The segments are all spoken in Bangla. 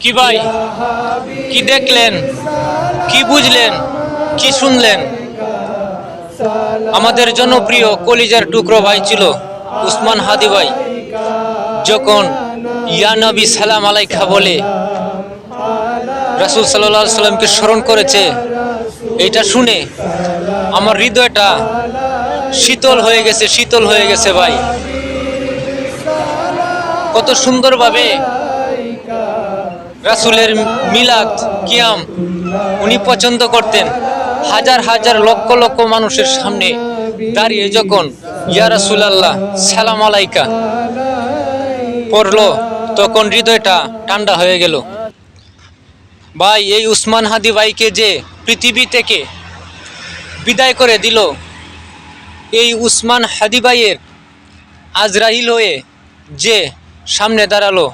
কি ভাই, কি দেখলেন, কি বুঝলেন, কি শুনলেন? আমাদের জনপ্রিয় কলিজার টুকরো ভাই ছিল উসমান হাদি ভাই। যখন ইয়া নবী সালাম আলাইকা বলে রাসূল সাল্লাল্লাহু আলাইহি সাল্লামকে স্মরণ করেছে, এইটা শুনে আমার হৃদয়টা শীতল হয়ে গেছে, শীতল হয়ে গেছে ভাই। কত সুন্দরভাবে রাসূলের মিলাদ কিয়াম উনি পছন্দ করতেন। হাজার হাজার লক্ষ লক্ষ মানুষের সামনে দাঁড়িয়ে যখন ইয়া রাসূলুল্লাহ সালাম আলাইকা পড়লো, তখন হৃদয়টা ঠান্ডা হয়ে গেল ভাই। এই উসমান হাদি ভাইকে যে পৃথিবী থেকে বিদায় করে দিল, এই উসমান হাদি ভাইয়ের আজরাইল হয়ে যে সামনে দাঁড়ালো,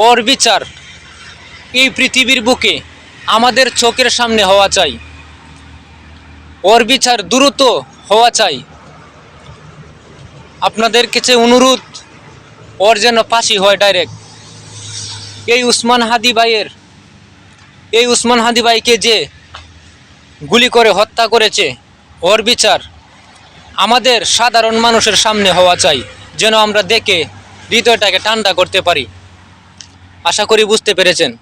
ওর বিচার এই পৃথিবীর বুকে আমাদের চোখের সামনে হওয়া চাই। ওর বিচার দ্রুত হওয়া চাই। আপনাদের কাছে অনুরোধ, ওর যেন ফাঁসি হয় ডাইরেক্ট। এই উসমান হাদি ভাইকে যে গুলি করে হত্যা করেছে, ওর বিচার আমাদের সাধারণ মানুষের সামনে হওয়া চাই, যেন আমরা দেখে হৃদয়টাকে ঠান্ডা করতে পারি। আশা করি বুঝতে পেরেছেন।